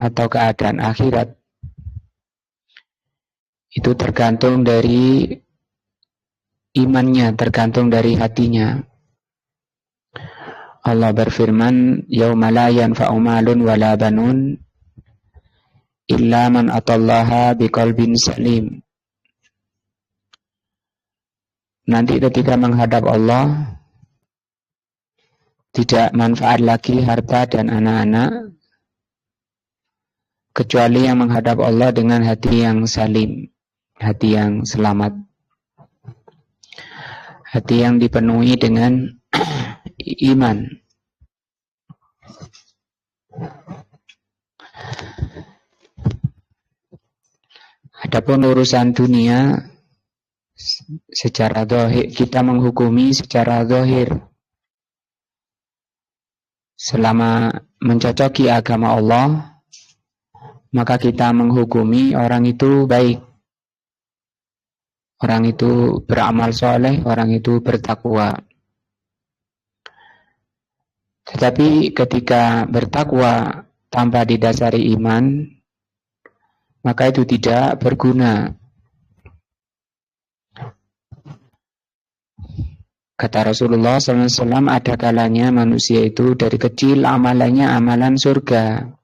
atau keadaan akhirat. Itu tergantung dari imannya, tergantung dari hatinya. Allah berfirman, yauma la yanfa'u malun wala banun illa man atallaha biqalbin salim. Nanti ketika menghadap Allah, tidak manfaat lagi harta dan anak-anak, kecuali yang menghadap Allah dengan hati yang salim, hati yang selamat, hati yang dipenuhi dengan iman. Adapun urusan dunia, secara zahir kita menghukumi secara zahir. Selama mencocoki agama Allah, maka kita menghukumi orang itu baik. Orang itu beramal soleh, orang itu bertakwa. Tetapi ketika bertakwa tanpa didasari iman, maka itu tidak berguna. Kata Rasulullah SAW, ada kalanya manusia itu dari kecil amalannya amalan surga.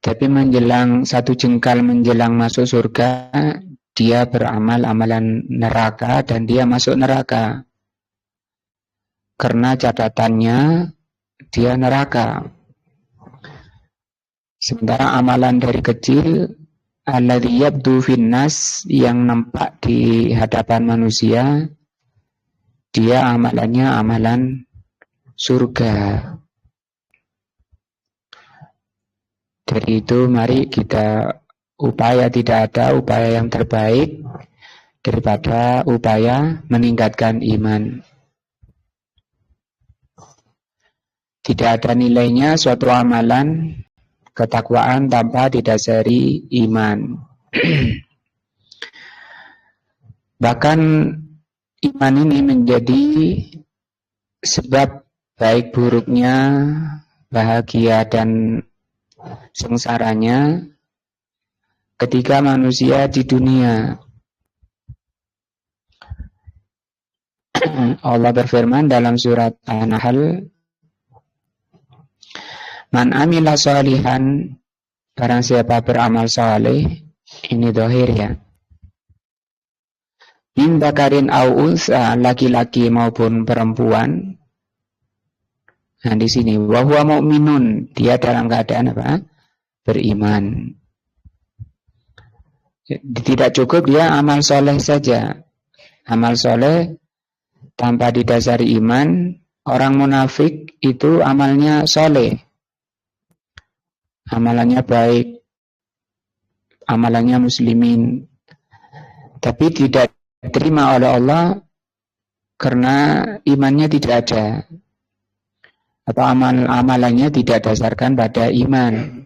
Tapi menjelang satu jengkal menjelang masuk surga, dia beramal amalan neraka dan dia masuk neraka. Karena catatannya dia neraka. Sementara amalan dari kecil, alladzi yabdu finnas, yang nampak di hadapan manusia, dia amalannya amalan surga. Dari itu mari kita upaya, tidak ada upaya yang terbaik daripada upaya meningkatkan iman. Tidak ada nilainya suatu amalan ketakwaan tanpa didasari iman. Bahkan iman ini menjadi sebab baik buruknya, bahagia dan sengsaranya ketika manusia di dunia. Allah berfirman dalam surat An-Nahl, man amila sholihan, barang siapa beramal saleh, ini zahir ya, min dzakarin au unsa, laki-laki maupun perempuan. Nah di sini wa huwa mu'minun, dia dalam keadaan apa? Beriman. Tidak cukup dia amal soleh saja. Amal soleh tanpa didasari iman. Orang munafik itu amalnya soleh, amalannya baik, amalannya muslimin, tapi tidak diterima oleh Allah karena imannya tidak ada, atau amalannya tidak dasarkan pada iman.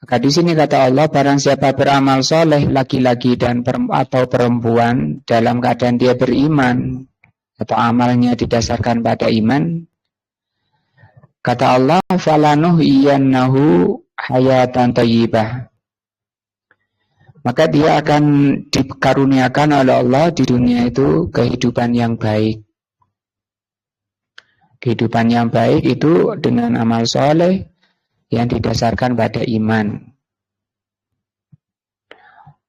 Maka di sini kata Allah, barang siapa beramal soleh, laki-laki dan atau perempuan, dalam keadaan dia beriman atau amalnya didasarkan pada iman, kata Allah, falanuhyiyannahu hayatan thayyibah, maka dia akan dikaruniakan oleh Allah di dunia itu kehidupan yang baik. Kehidupan yang baik itu dengan amal soleh yang didasarkan pada iman.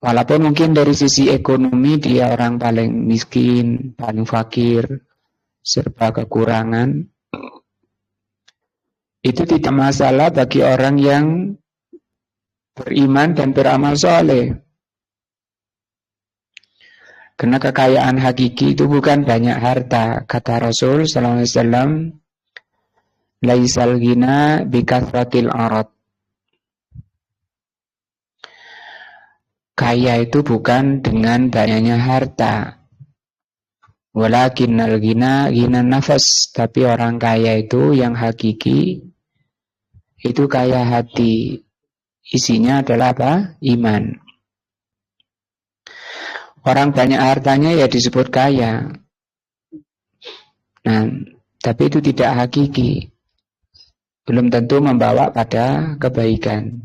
Walaupun mungkin dari sisi ekonomi dia orang paling miskin, paling fakir, serba kekurangan, itu tidak masalah bagi orang yang beriman dan beramal soleh. Karena kekayaan hakiki itu bukan banyak harta. Kata Rasul sallallahu alaihi wasallam, laisal ghina bikathratil arad. Kaya itu bukan dengan banyaknya harta. Walakinnal ghina ghinan nafas, tapi orang kaya itu yang hakiki itu kaya hati. Isinya adalah apa? Iman. Orang banyak hartanya ya disebut kaya. Nah, tapi itu tidak hakiki. belum tentu membawa pada kebaikan.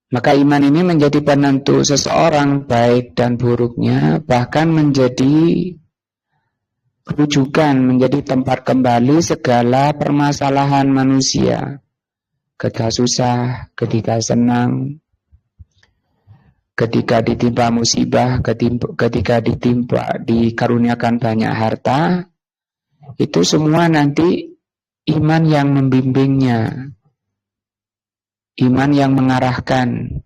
Maka iman ini menjadi penentu seseorang baik dan buruknya, bahkan menjadi rujukan, menjadi tempat kembali segala permasalahan manusia. Ketika susah, ketika senang, ketika ditimpa musibah, ketika dikaruniakan banyak harta, itu semua nanti iman yang membimbingnya, iman yang mengarahkan.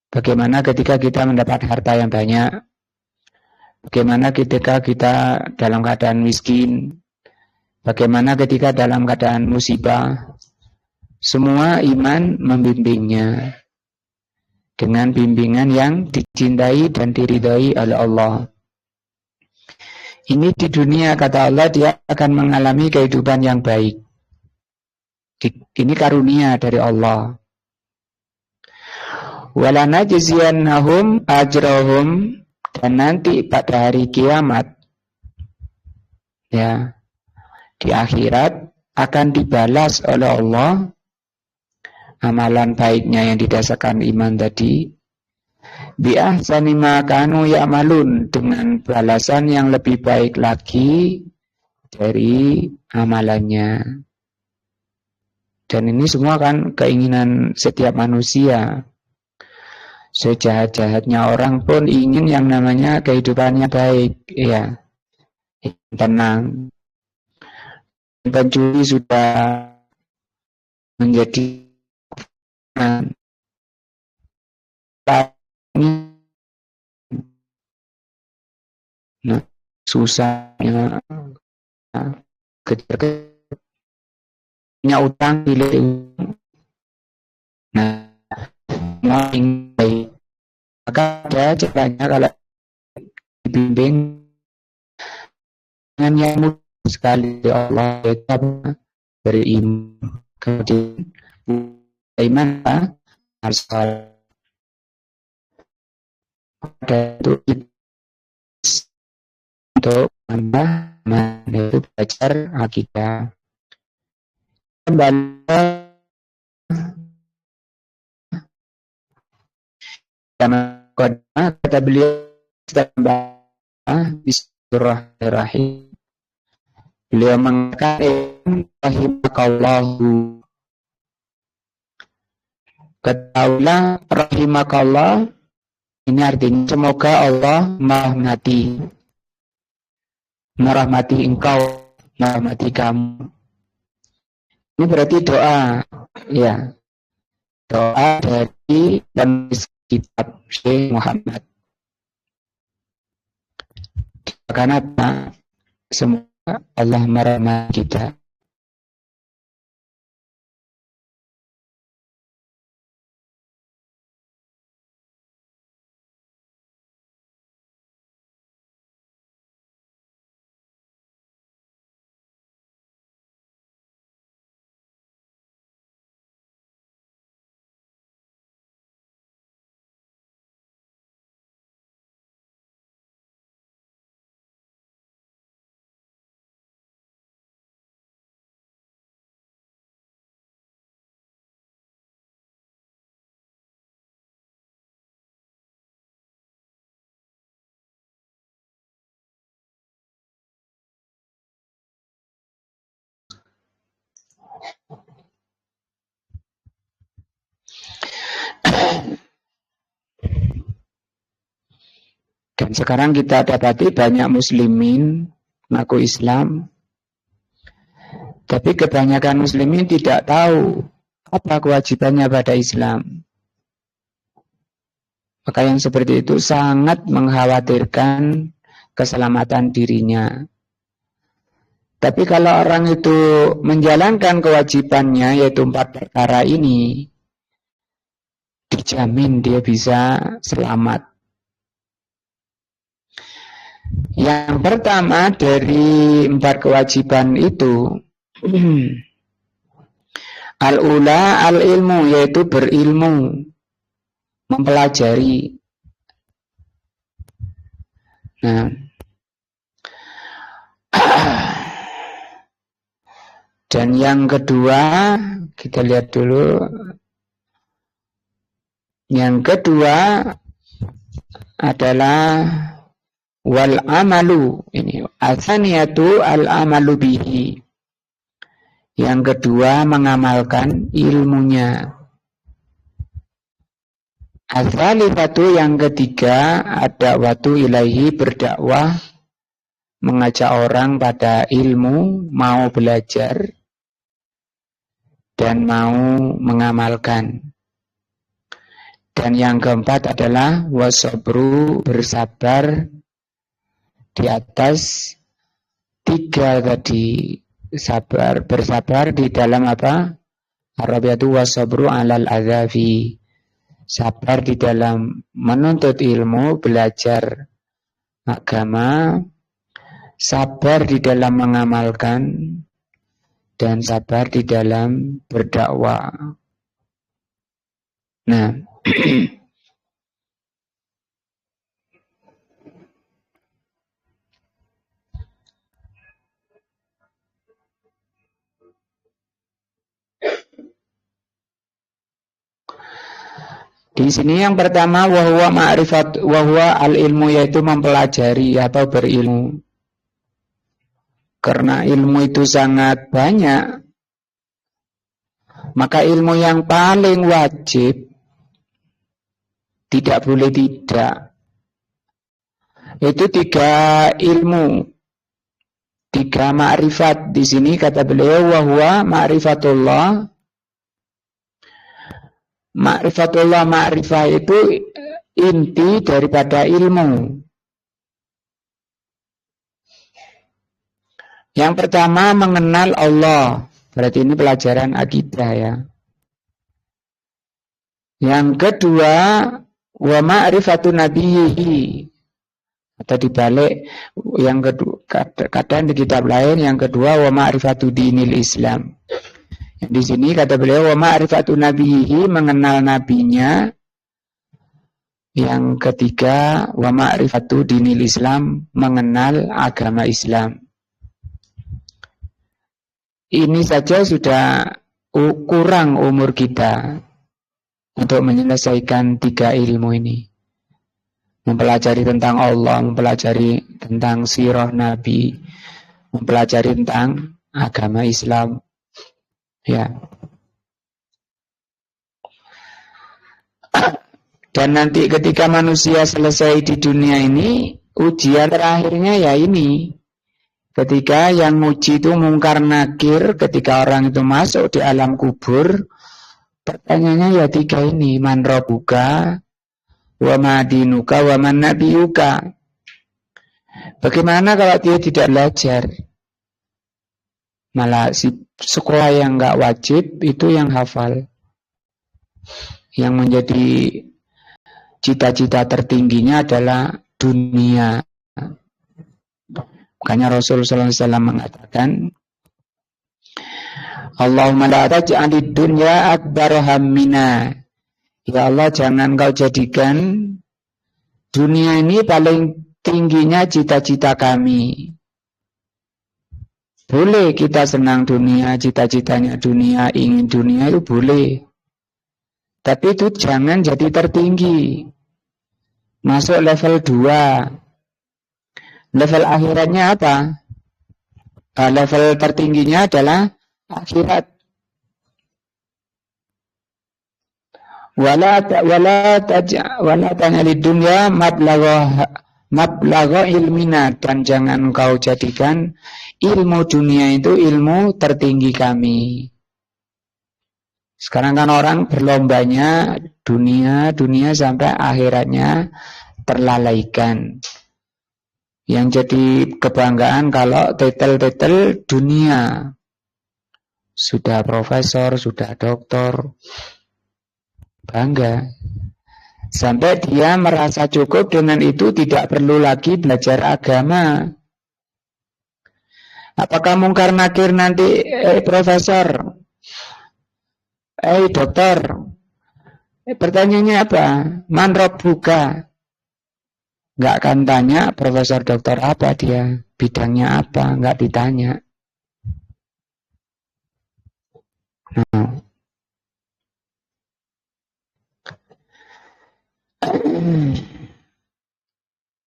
Bagaimana ketika kita mendapat harta yang banyak, bagaimana ketika kita dalam keadaan miskin, bagaimana ketika dalam keadaan musibah, semua iman membimbingnya dengan bimbingan yang dicintai dan diridhai oleh Allah. Ini di dunia, kata Allah, dia akan mengalami kehidupan yang baik. Ini karunia dari Allah. Walanajziyannahum ajrahum, dan nanti pada hari kiamat, ya, di akhirat akan dibalas oleh Allah amalan baiknya yang didasarkan iman tadi, bi ahsani ma kanu ya'malun, dengan balasan yang lebih baik lagi dari amalannya. Dan ini semua kan keinginan setiap manusia. Sejahat-jahatnya orang pun ingin yang namanya kehidupannya baik, ya, tenang. Pencuri sudah menjadi susahnya, punya utang pilih, mau ingin baik, maka ada caranya kalau dibimbing dengan yang mudah sekali Allah, yaitu beriman. Kemudian iman harus ada untuk menambah itu belajar akidah. Kembali kata beliau Bismillahirrahmanirrahim. Beliau mengatakan rahimakallahu, ketahuilah rahimakallah, ini artinya semoga Allah merahmati engkau, merahmati kamu. Ini berarti doa, ya, doa dari penulis kitab Syekh Muhammad. Karena semoga Allah merahmati kita. Dan sekarang kita dapati banyak muslimin mengaku Islam, tapi kebanyakan muslimin tidak tahu apa kewajibannya pada Islam. Maka yang seperti itu sangat mengkhawatirkan keselamatan dirinya. Tapi kalau orang itu menjalankan kewajibannya, yaitu 4 perkara ini, dijamin dia bisa selamat. Yang pertama dari 4 kewajiban itu, al-ula al-ilmu, yaitu berilmu, mempelajari. Nah, Dan yang kedua, kita lihat dulu. Yang kedua adalah wal amalu. Ini atsaniyatu al amalu bihi. Yang kedua mengamalkan ilmunya. Atsalitsatu yang ketiga ada watu ilaihi berdakwah, mengajak orang pada ilmu, mau belajar dan mau mengamalkan. Dan yang keempat adalah wasabru, bersabar di atas tiga tadi. Bersabar di dalam apa? Arabiyatu wasabru alal adzafi. Sabar di dalam menuntut ilmu, belajar agama, sabar di dalam mengamalkan, dan sabar di dalam berdakwah. Nah, di sini yang pertama wahwa ma'rifat, wahwa al-ilmu, yaitu mempelajari atau berilmu. Karena ilmu itu sangat banyak, maka ilmu yang paling wajib, tidak boleh tidak, itu tiga ilmu, tiga ma'rifat. Di sini kata beliau wahwa ma'rifatullah. Ma'rifatullah, ma'rifah itu inti daripada ilmu. Yang pertama mengenal Allah. Berarti ini pelajaran akidah ya. Yang kedua wa ma'rifatu nabiyhi. Atau dibalik, yang kedua, kadang di kitab lain yang kedua wa ma'rifatu dinil Islam. Di sini kata beliau wa ma'rifatu nabiyhi, mengenal nabinya. Yang ketiga wa ma'rifatu dinil Islam, mengenal agama Islam. Ini saja sudah kurang umur kita untuk menyelesaikan tiga ilmu ini. Mempelajari tentang Allah, mempelajari tentang sirah Nabi, mempelajari tentang agama Islam. Ya. Dan nanti ketika manusia selesai di dunia ini, ujian terakhirnya ya ini. Ketika yang uji itu mungkar nakir, ketika orang itu masuk di alam kubur, pertanyaannya ya tiga ini, man rabbuka, wa ma dinuka, wa man nabiyuka. Bagaimana kalau dia tidak belajar? Malah sekolah yang enggak wajib itu yang hafal. Yang menjadi cita-cita tertingginya adalah dunia. Makanya Rasulullah SAW mengatakan, Allahumma la taj'alid dunya akbar hammina. Ya Allah, jangan kau jadikan dunia ini paling tingginya cita-cita kami. Boleh kita senang dunia, cita-citanya dunia, ingin dunia itu boleh. Tapi itu jangan jadi tertinggi. Masuk level 2. Level akhiratnya apa? Level tertingginya adalah akhirat. Wala tanalid dunya mablagha ilmina, dan jangan kau jadikan ilmu dunia itu ilmu tertinggi kami. Sekarang kan orang berlombanya dunia sampai akhiratnya terlalaikan. Yang jadi kebanggaan kalau titel-titel dunia. Sudah profesor, sudah doktor. Bangga. Sampai dia merasa cukup dengan itu, tidak perlu lagi belajar agama. Apakah mungkar nakir nanti, profesor, dokter, pertanyaannya apa? Man rabbuka? Nggak akan tanya profesor dokter apa dia, bidangnya apa, nggak ditanya. Nah.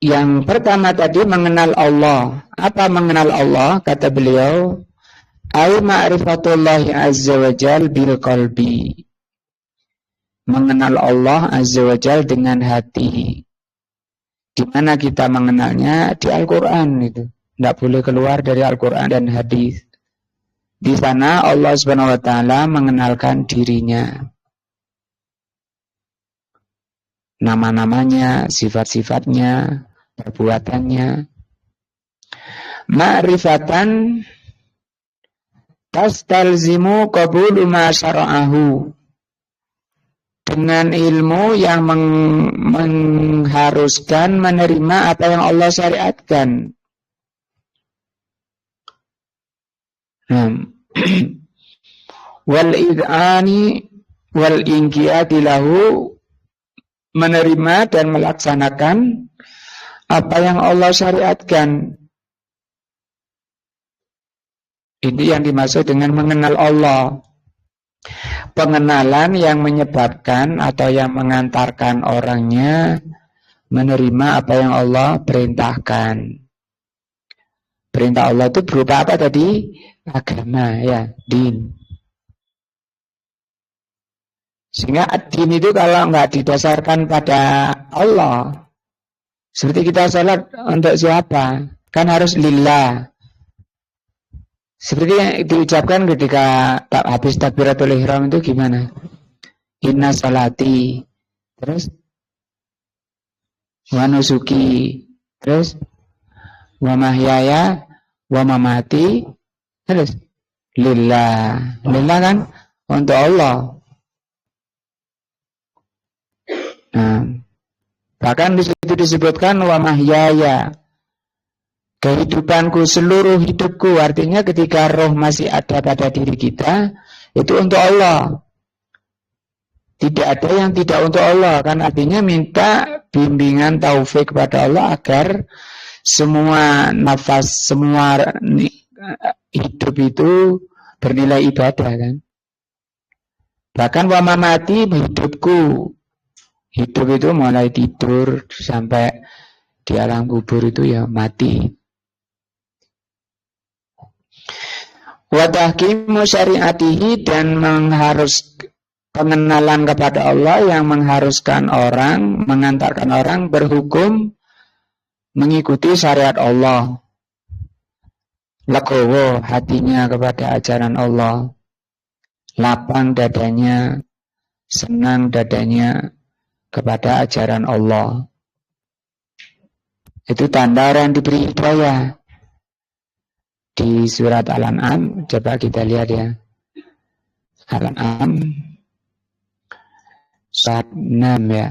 Yang pertama tadi mengenal Allah. Apa mengenal Allah? Kata beliau, ai ma'rifatullah azza wa jal bil qalbi. Mengenal Allah azza wa jal dengan hati. Di mana kita mengenalnya? Di Al-Qur'an itu. Tidak boleh keluar dari Al-Qur'an dan hadis. Di sana Allah Subhanahu wa taala mengenalkan dirinya. Nama-namanya, sifat-sifatnya, perbuatannya. Ma'rifatan tastalzimu qabulu ma syara'ahu. Dengan ilmu yang mengharuskan menerima apa yang Allah syariatkan. Wal id'ani wal inqiyadi lahu, menerima dan melaksanakan apa yang Allah syariatkan. Ini yang dimaksud dengan mengenal Allah. Pengenalan yang menyebabkan atau yang mengantarkan orangnya menerima apa yang Allah perintahkan. Perintah Allah itu berupa apa tadi? Agama, ya, din. Sehingga din itu kalau nggak didasarkan pada Allah, seperti kita salat untuk siapa? Kan harus lillah. Seperti yang diucapkan ketika habis takbiratul ihram itu gimana? Inna salati, terus wa nusuki, terus wa mahyaya wa mamati, terus lillah. Lillah kan untuk Allah. Nah, bahkan di situ disebutkan wa mahyaya, kehidupanku, seluruh hidupku. Artinya ketika roh masih ada pada diri kita, itu untuk Allah. Tidak ada yang tidak untuk Allah. Kan artinya minta bimbingan taufik kepada Allah agar semua nafas, semua hidup itu bernilai ibadah kan. Bahkan wa mamati, hidupku. Hidup itu mulai tidur sampai di alam kubur itu ya mati. Wa tahkimu syariatihi, dan mengharus pengenalan kepada Allah yang mengharuskan orang, mengantarkan orang berhukum mengikuti syariat Allah. Legowo hatinya kepada ajaran Allah, lapang dadanya, senang dadanya kepada ajaran Allah. Itu tanda orang diberi hidayah. Di surat Al-An'am, coba kita lihat ya. Al-An'am surat 6 ya.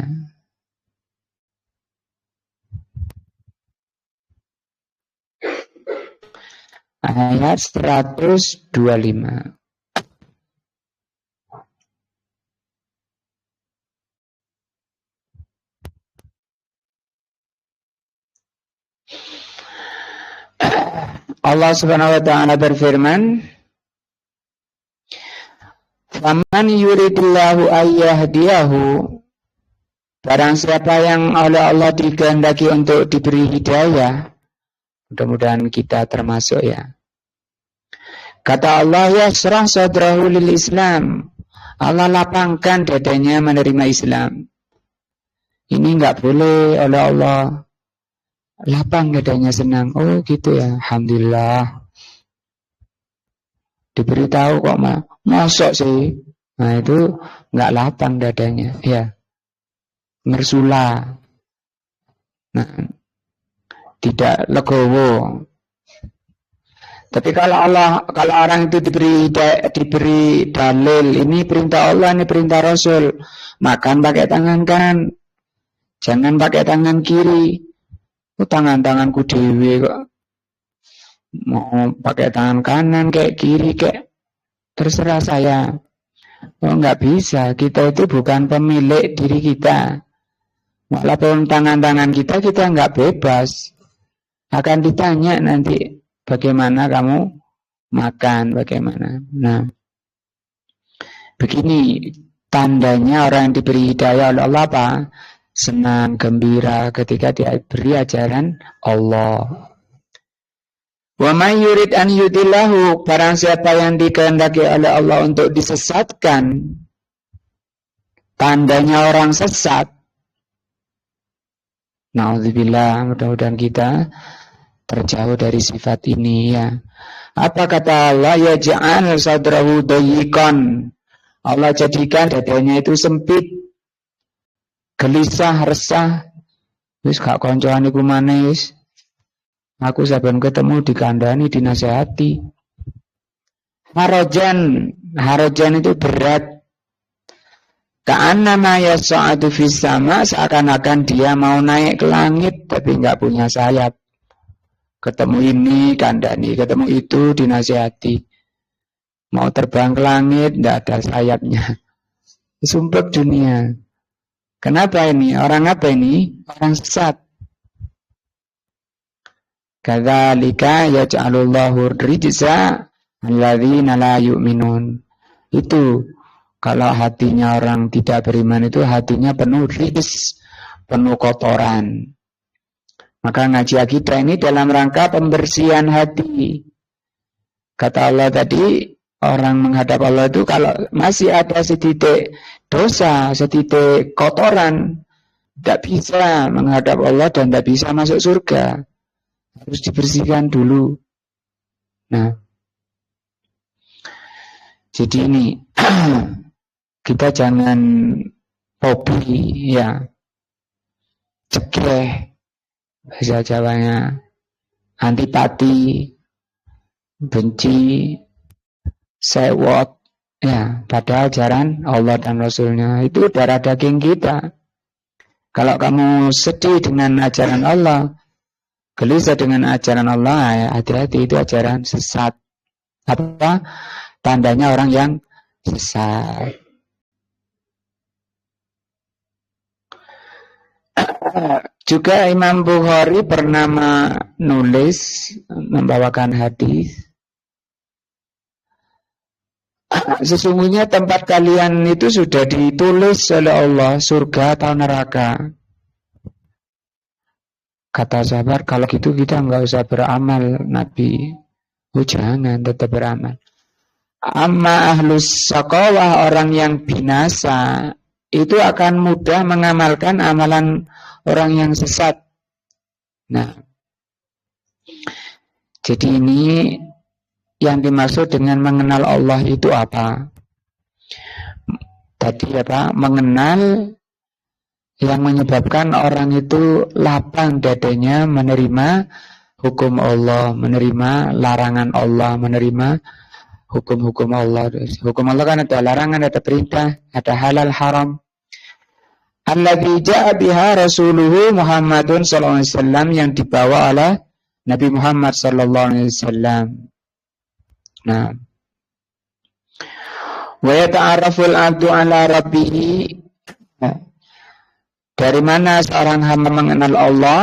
Ayat 125. Allah Subhanahu wa taala berfirman, "Faman yuridillahu ayyahdiyahu", barang siapa yang oleh Allah dikehendaki untuk diberi hidayah, mudah-mudahan kita termasuk ya. Kata Allah, yasrah sadrahu lil Islam, Allah lapangkan dadanya menerima Islam. Ini enggak boleh oleh Allah. Lapang dadanya, senang. Oh gitu ya, alhamdulillah. Diberitahu kok masuk sih. Nah itu enggak lapang dadanya, ya. Mersula. Nah, tidak legowo. Tapi kalau orang itu diberi dalil, ini perintah Allah, ini perintah Rasul, makan pakai tangan kanan, jangan pakai tangan kiri. Tanganku dewe kok mau pakai tangan kanan kayak kiri kayak terserah saya. Oh nggak bisa, kita itu bukan pemilik diri kita. Walaupun tangan-tangan kita nggak bebas. Akan ditanya nanti bagaimana kamu makan, bagaimana. Nah, Begini tandanya orang yang diberi hidayah oleh Allah apa? Senang, gembira ketika diberi ajaran Allah. Wa may yurid an yudillahu, barang siapa yang dikehendaki oleh Allah untuk disesatkan, tandanya orang sesat. Na'udzubillah, mudah-mudahan kita terjauh dari sifat ini ya. Apa kata Allah? Yaj'al sadrahu dayiqan. Allah jadikan dadanya itu sempit, gelisah, resah. Wis gak koncoan iku maneh wis. Aku saben ketemu dikandani, dinasehati. Harajan itu berat. Ka'annama yas'adu fis sama, seakan-akan dia mau naik ke langit tapi enggak punya sayap. Ketemu ini kandani, ketemu itu dinasehati. Mau terbang ke langit enggak ada sayapnya. Sumpek dunia. Kenapa ini? Orang apa ini? Orang sesat. Kadzalika yaj'alullahu rijza alladzina la yu'minun. Itu kalau hatinya orang tidak beriman itu hatinya penuh rijz, penuh kotoran. Maka ngaji akidah ini dalam rangka pembersihan hati. Kata Allah tadi, orang menghadap Allah itu kalau masih ada setitik dosa, setitik kotoran, tidak bisa menghadap Allah dan tidak bisa masuk surga. Harus dibersihkan dulu. Nah, jadi ini kita jangan hobi ya, cekeh bahasa Jawanya, antipati, benci, sewot ya pada ajaran Allah dan Rasulnya. Itu darah daging kita. Kalau kamu sedih dengan ajaran Allah, gelisah dengan ajaran Allah, ya, hati-hati, itu ajaran sesat. Apa? Tandanya orang yang sesat. Juga Imam Bukhari pernah menulis, membawakan hadis. Sesungguhnya tempat kalian itu sudah ditulis oleh Allah, surga atau neraka. Kata sahabat, kalau gitu kita nggak usah beramal, Nabi. Oh jangan, tetap beramal. Amma ahlus shaqawah, orang yang binasa, itu akan mudah mengamalkan amalan orang yang sesat. Nah, jadi ini yang dimaksud dengan mengenal Allah itu apa? Tadi apa? Mengenal yang menyebabkan orang itu lapang dadanya menerima hukum Allah, menerima larangan Allah, menerima hukum-hukum Allah. Hukum Allah kan ada larangan, ada perintah, ada halal haram. Alladzi ja'a biha rasuluhu Muhammadun sallallahu alaihi wasallam, yang dibawa oleh Nabi Muhammad sallallahu alaihi wasallam. Nah, wa yata'arraful 'abdu 'ala rabbih. Dari mana seorang hamba mengenal Allah?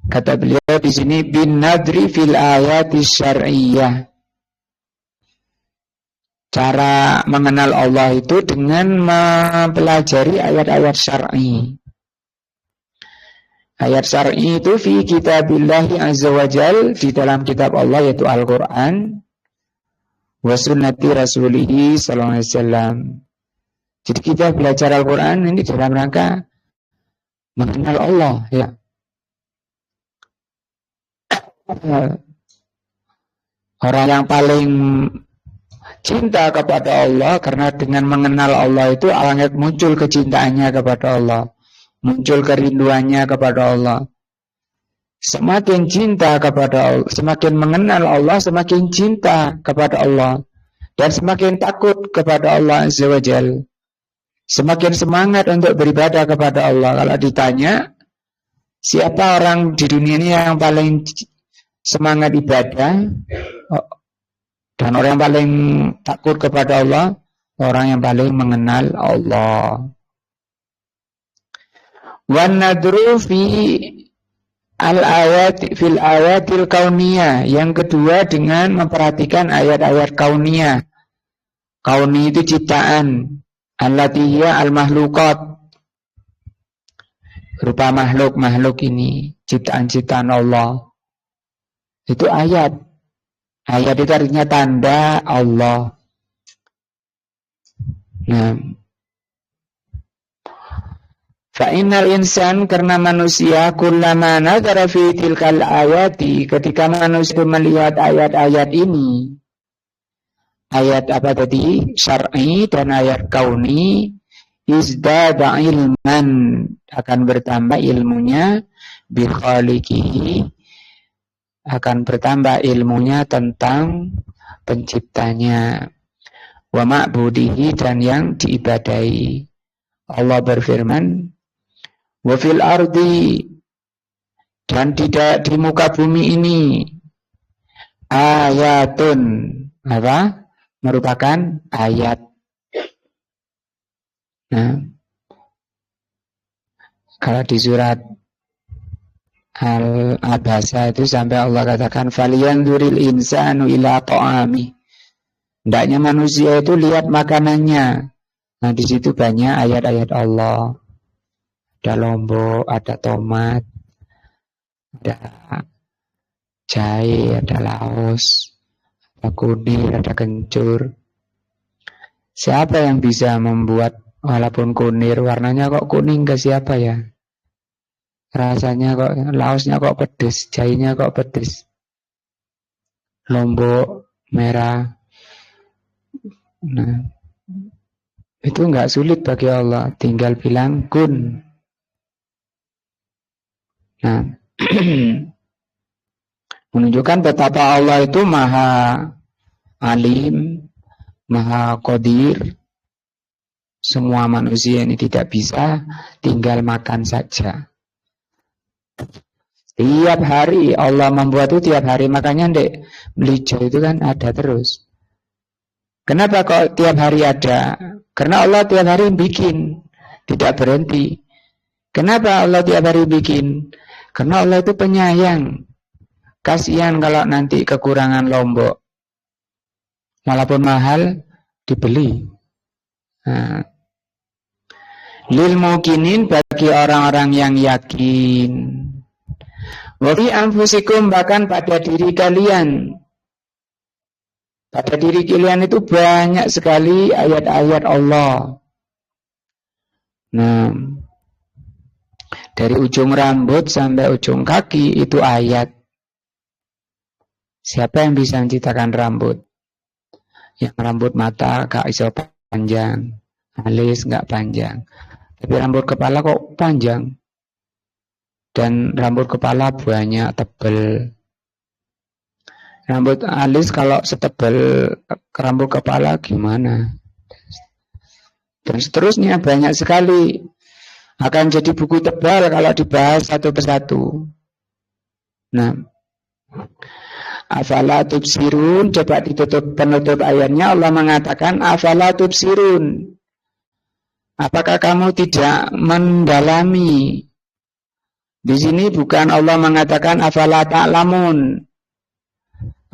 Kata beliau di sini, bin nadri fil ayati syar'iyyah. Cara mengenal Allah itu dengan mempelajari ayat-ayat syar'i. Ayat syar'i itu fi kitabillahi azza wa jal, di dalam kitab Allah yaitu Al-Quran, wa sunnati rasulihi sallallahu alaihi wasallam. Jadi kita belajar Al-Quran ini dalam rangka mengenal Allah ya. Orang yang paling cinta kepada Allah, karena dengan mengenal Allah itu akan muncul kecintaannya kepada Allah, muncul kerinduannya kepada Allah. Semakin cinta kepada Allah, semakin mengenal Allah, semakin cinta kepada Allah, dan semakin takut kepada Allah azza wa jalla. Semakin semangat untuk beribadah kepada Allah. Kalau ditanya, siapa orang di dunia ini yang paling semangat ibadah dan orang yang paling takut kepada Allah? Orang yang paling mengenal Allah. Wan nadru fi al-ayat fil ayatil kauniyah. Yang kedua dengan memperhatikan ayat-ayat kauniyah, Kauni itu ciptaan. Allati hiya al-mahluqat. Rupa makhluk ini, ciptaan-ciptaan Allah. Itu ayat. Ayat itu artinya tanda Allah. Nah, fa'innal insan, karena manusia kullama nadhara fi tilkal ayati, ketika manusia melihat ayat-ayat ini, ayat apa tadi? Syar'i dan ayat kauni, izdada ilman, akan bertambah ilmunya, bi khaliqihi, akan bertambah ilmunya tentang penciptanya, wa ma'budihi, dan yang diibadahi. Allah berfirman, wa fil ardi, dan tidak di muka bumi ini, ayatun, apa? Merupakan ayat. Nah, kalau di surat Al-Abasa itu sampai Allah katakan falyanzuril insanu ila ta'ami. Hendaknya manusia itu lihat makanannya. Nah, di situ banyak ayat-ayat Allah. Ada lombok, ada tomat, ada jahe, ada laos, ada kunir, ada kencur. Siapa yang bisa membuat walaupun kunir warnanya kok kuning, ke siapa ya? Rasanya kok, laosnya kok pedes, jahenya kok pedes. Lombok merah. Nah, itu enggak sulit bagi Allah, tinggal bilang kun. Nah, menunjukkan betapa Allah itu maha alim, maha qadir. Semua manusia ini tidak bisa, tinggal makan saja. Tiap hari Allah membuat itu tiap hari, makanya ndek Melijo itu kan ada terus. Kenapa kok tiap hari ada? Karena Allah tiap hari bikin, tidak berhenti. Kenapa Allah tiap hari bikin? Karena Allah itu penyayang. Kasihan kalau nanti kekurangan lombok. Walaupun mahal, dibeli. Nah, lil mukinin, bagi orang-orang yang yakin. Wa fi anfusikum, bahkan pada diri kalian. Pada diri kalian itu banyak sekali ayat-ayat Allah. Nah, dari ujung rambut sampai ujung kaki itu ayat. Siapa yang bisa menciptakan rambut? Yang rambut mata gak iso panjang, alis gak panjang, tapi rambut kepala kok panjang. Dan rambut kepala banyak, tebal. Rambut alis kalau setebal rambut kepala gimana? Dan seterusnya banyak sekali. Akan jadi buku tebal kalau dibahas satu persatu. Nah, afala tubsirun, coba ditutup penutup ayatnya. Allah mengatakan afala tubsirun, apakah kamu tidak mendalami? Di sini bukan Allah mengatakan afala ta'lamun,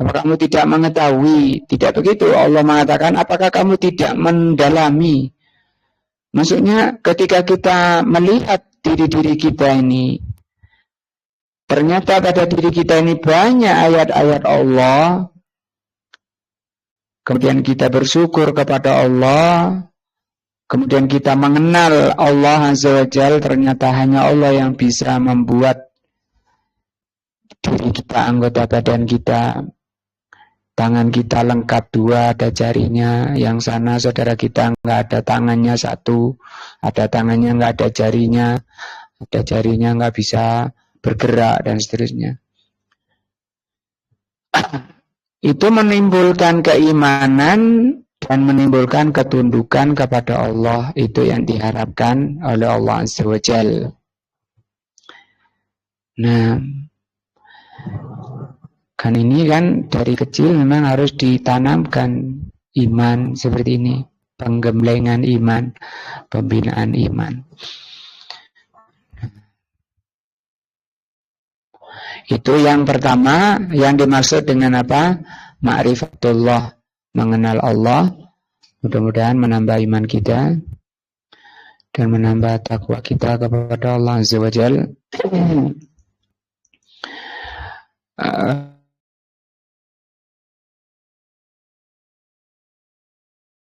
apakah kamu tidak mengetahui? Tidak begitu. Allah mengatakan apakah kamu tidak mendalami? Maksudnya ketika kita melihat diri-diri kita ini, ternyata pada diri kita ini banyak ayat-ayat Allah, kemudian kita bersyukur kepada Allah, kemudian kita mengenal Allah Azza wa Jalla, ternyata hanya Allah yang bisa membuat diri kita, anggota badan kita, tangan kita lengkap dua, ada jarinya. Yang sana saudara kita nggak ada tangannya satu, ada tangannya nggak ada jarinya, ada jarinya nggak bisa bergerak, dan seterusnya. Itu menimbulkan keimanan dan menimbulkan ketundukan kepada Allah. Itu yang diharapkan oleh Allah Azza wa Jalla. Nah, kan ini kan dari kecil memang harus ditanamkan iman seperti ini, penggemblengan iman, pembinaan iman. Itu yang pertama yang dimaksud dengan apa? Ma'rifatullah, mengenal Allah. Mudah-mudahan menambah iman kita dan menambah takwa kita kepada Allah Azza wa Jalla